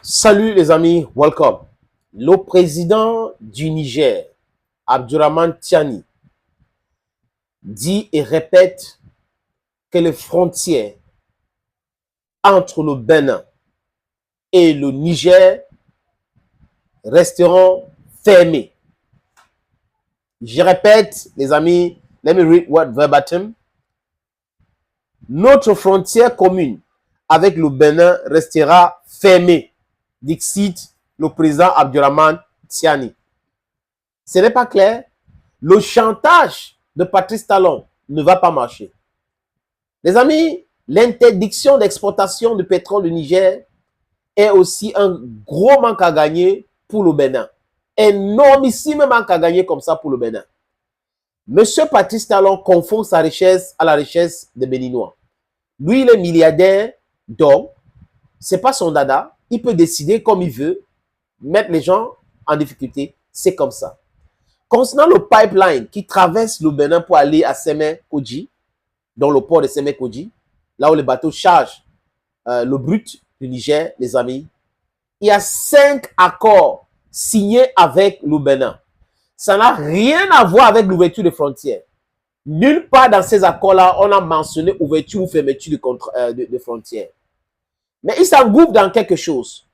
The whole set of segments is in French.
Salut les amis, welcome. Le président du Niger, Abdourahmane Tiani, dit et répète que les frontières entre le Bénin et le Niger resteront fermées. Je répète, les amis, let me read what verbatim. Notre frontière commune avec le Bénin restera fermée, dixit le président Abdourahmane Tiani. Ce n'est pas clair. Le chantage de Patrice Talon ne va pas marcher. Les amis, l'interdiction d'exportation du pétrole du Niger est aussi un gros manque à gagner pour le Bénin. Énormissime manque à gagner comme ça pour le Bénin. Monsieur Patrice Talon confond sa richesse à la richesse des Béninois. Lui, il est milliardaire, donc, c'est pas son dada. Il peut décider comme il veut, mettre les gens en difficulté. C'est comme ça. Concernant le pipeline qui traverse le Bénin pour aller à Sémé-Kodji, dans le port de Sémé-Kodji, là où les bateaux chargent le brut du Niger, les amis, il y a 5 accords signés avec le Bénin. Ça n'a rien à voir avec l'ouverture des frontières. Nulle part dans ces accords-là, on a mentionné ouverture ou fermeture de frontières. Mais il s'engouffre dans quelque chose.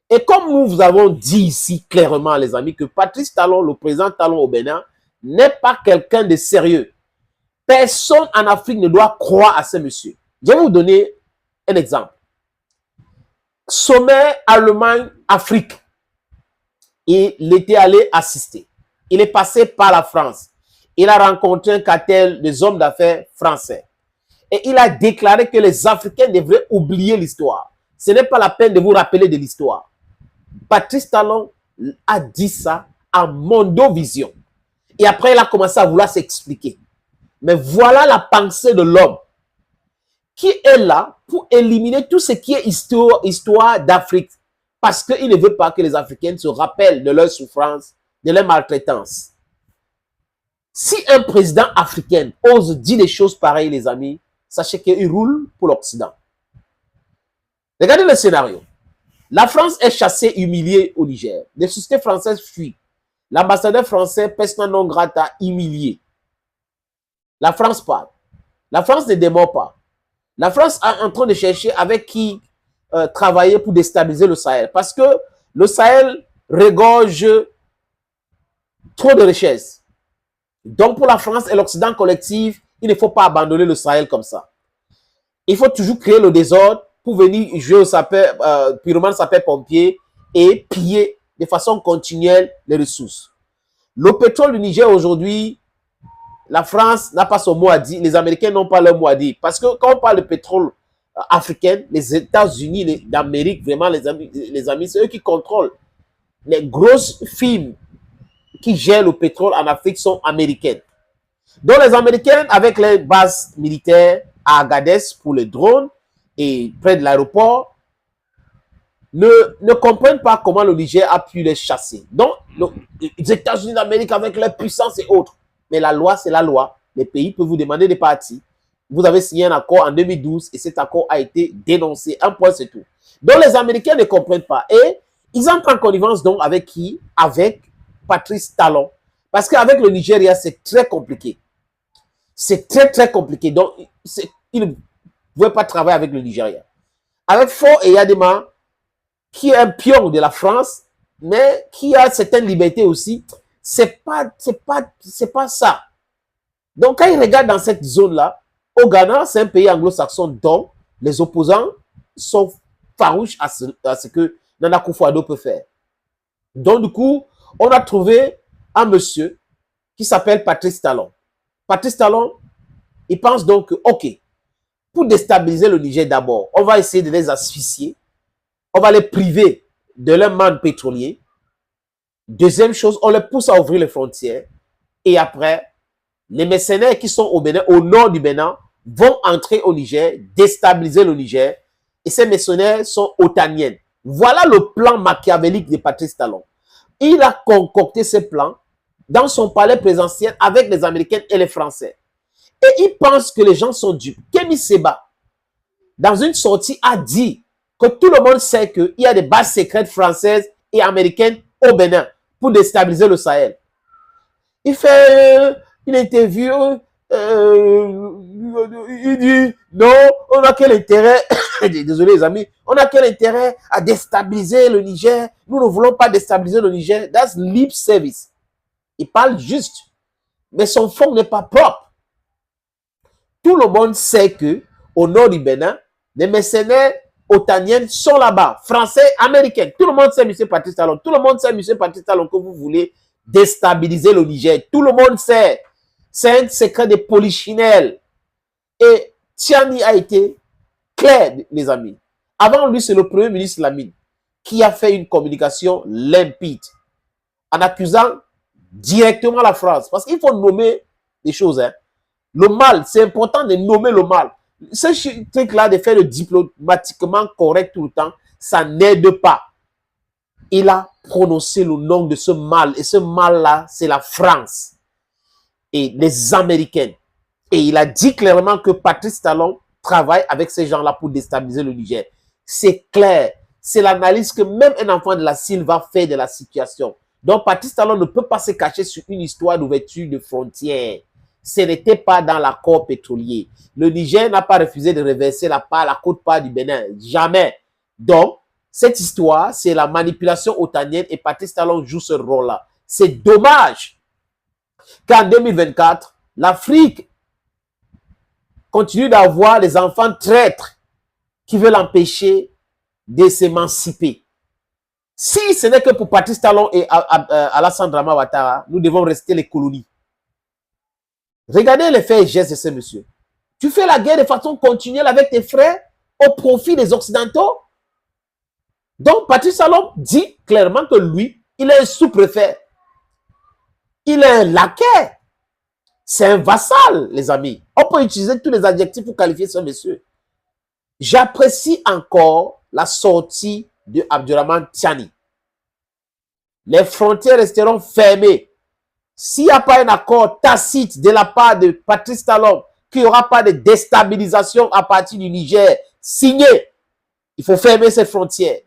Et comme nous vous avons dit ici clairement, les amis, que Patrice Talon, le président Talon au Bénin, n'est pas quelqu'un de sérieux. Personne en Afrique ne doit croire à ce monsieur. Je vais vous donner un exemple. Sommet Allemagne-Afrique. Il était allé assister. Il est passé par la France. Il a rencontré un cartel des hommes d'affaires français. Et il a déclaré que les Africains devraient oublier l'histoire. Ce n'est pas la peine de vous rappeler de l'histoire. Patrice Talon a dit ça à Mondovision. Et après, il a commencé à vouloir s'expliquer. Mais voilà la pensée de l'homme qui est là pour éliminer tout ce qui est histoire d'Afrique. Parce qu'il ne veut pas que les Africains se rappellent de leur souffrance, de leur maltraitance. Si un président africain ose dire des choses pareilles, les amis, sachez qu'il roule pour l'Occident. Regardez le scénario. La France est chassée, humiliée au Niger. Les sociétés françaises fuient. L'ambassadeur français, persona non grata, humilié. La France parle. La France ne démord pas. La France est en train de chercher avec qui travailler pour déstabiliser le Sahel. Parce que le Sahel regorge trop de richesses. Donc pour la France et l'Occident collectif, il ne faut pas abandonner le Sahel comme ça. Il faut toujours créer le désordre pour venir jouer au pyromane sapeur-pompier et piller de façon continuelle les ressources. Le pétrole du Niger aujourd'hui, la France n'a pas son mot à dire, les Américains n'ont pas leur mot à dire. Parce que quand on parle de pétrole africain, les États-Unis d'Amérique, vraiment les amis, c'est eux qui contrôlent. Les grosses firmes qui gèrent le pétrole en Afrique sont américaines. Donc les Américains, avec les bases militaires à Agadez pour les drones et près de l'aéroport, ne comprennent pas comment le Niger a pu les chasser. Donc, les États-Unis d'Amérique avec leur puissance et autres. Mais la loi, c'est la loi. Les pays peuvent vous demander des parties. Vous avez signé un accord en 2012 et cet accord a été dénoncé. Un point, c'est tout. Donc, les Américains ne comprennent pas. Et ils entrent en connivence donc avec qui? Avec Patrice Talon. Parce qu'avec le Nigeria, c'est très compliqué. C'est très, très compliqué. Donc, ils ne pouvaient pas travailler avec le Nigeria. Avec Faure et Yadema, qui est un pion de la France, mais qui a certaines libertés aussi, c'est pas ça. Donc, quand ils regardent dans cette zone-là, au Ghana, c'est un pays anglo-saxon dont les opposants sont farouches à ce que Nana Akufo-Addo peut faire. Donc, du coup, on a trouvé un monsieur qui s'appelle Patrice Talon. Patrice Talon, il pense donc que, OK, pour déstabiliser le Niger d'abord, on va essayer de les asphyxier, on va les priver de leur manne pétrolier. Deuxième chose, on les pousse à ouvrir les frontières. Et après, les mercenaires qui sont au Bénin, au nord du Bénin, vont entrer au Niger, déstabiliser le Niger. Et ces mercenaires sont otaniennes. Voilà le plan machiavélique de Patrice Talon. Il a concocté ce plan dans son palais présidentiel avec les Américains et les Français. Et il pense que les gens sont dupes. Kémy Séba, dans une sortie, a dit que tout le monde sait qu'il y a des bases secrètes françaises et américaines au Bénin pour déstabiliser le Sahel. Il fait une interview, il dit, non, on a quel intérêt, désolé les amis, on a quel intérêt à déstabiliser le Niger, nous ne voulons pas déstabiliser le Niger, that's lip service. Il parle juste, mais son fond n'est pas propre. Tout le monde sait que au nord du Bénin, les mercenaires otaniennes sont là-bas, français, américains. Tout le monde sait, M. Patrice Talon. Tout le monde sait, M. Patrice Talon, que vous voulez déstabiliser le Niger. Tout le monde sait. C'est un secret de polichinelle. Et Tiani a été clair, les amis. Avant lui, c'est le premier ministre Lamine qui a fait une communication limpide en accusant directement la France. Parce qu'il faut nommer des choses. Hein. Le mal, c'est important de nommer le mal. Ce truc-là, de faire le diplomatiquement correct tout le temps, ça n'aide pas. Il a prononcé le nom de ce mal. Et ce mal-là, c'est la France et les Américains. Et il a dit clairement que Patrice Talon travaille avec ces gens-là pour déstabiliser le Niger. C'est clair. C'est l'analyse que même un enfant de la Silva fait de la situation. Donc, Patrice Talon ne peut pas se cacher sur une histoire d'ouverture de frontières. Ce n'était pas dans l'accord pétrolier. Le Niger n'a pas refusé de reverser la quote-part du Bénin. Jamais. Donc, cette histoire, c'est la manipulation otanienne et Patrice Talon joue ce rôle-là. C'est dommage qu'en 2024, l'Afrique continue d'avoir des enfants traîtres qui veulent empêcher de s'émanciper. Si ce n'est que pour Patrice Talon et Alassane Dramane Ouattara, nous devons rester les colonies. Regardez les faits et gestes de ces messieurs. Tu fais la guerre de façon continuelle avec tes frères au profit des Occidentaux. Donc, Patrice Talon dit clairement que lui, il est un sous-préfet. Il est un laquais. C'est un vassal, les amis. On peut utiliser tous les adjectifs pour qualifier ce monsieur. J'apprécie encore la sortie de Abdourahmane Tiani. Les frontières resteront fermées. S'il n'y a pas un accord tacite de la part de Patrice Talon, qu'il n'y aura pas de déstabilisation à partir du Niger signé, il faut fermer ces frontières.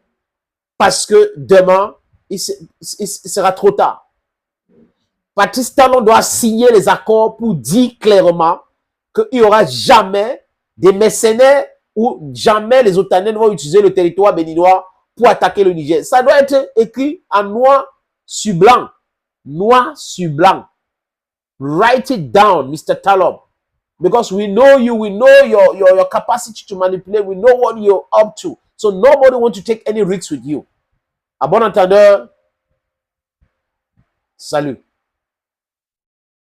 Parce que demain, il sera trop tard. Patrice Talon doit signer les accords pour dire clairement qu'il n'y aura jamais des mercenaires ou jamais les Otaniens vont utiliser le territoire béninois pour attaquer le Niger. Ça doit être écrit en noir sur blanc. Noir sur blanc. Write it down, Mr. Talon. Because we know you, we know your capacity to manipulate, we know what you're up to. So nobody wants to take any risks with you. À bon entendeur, salut.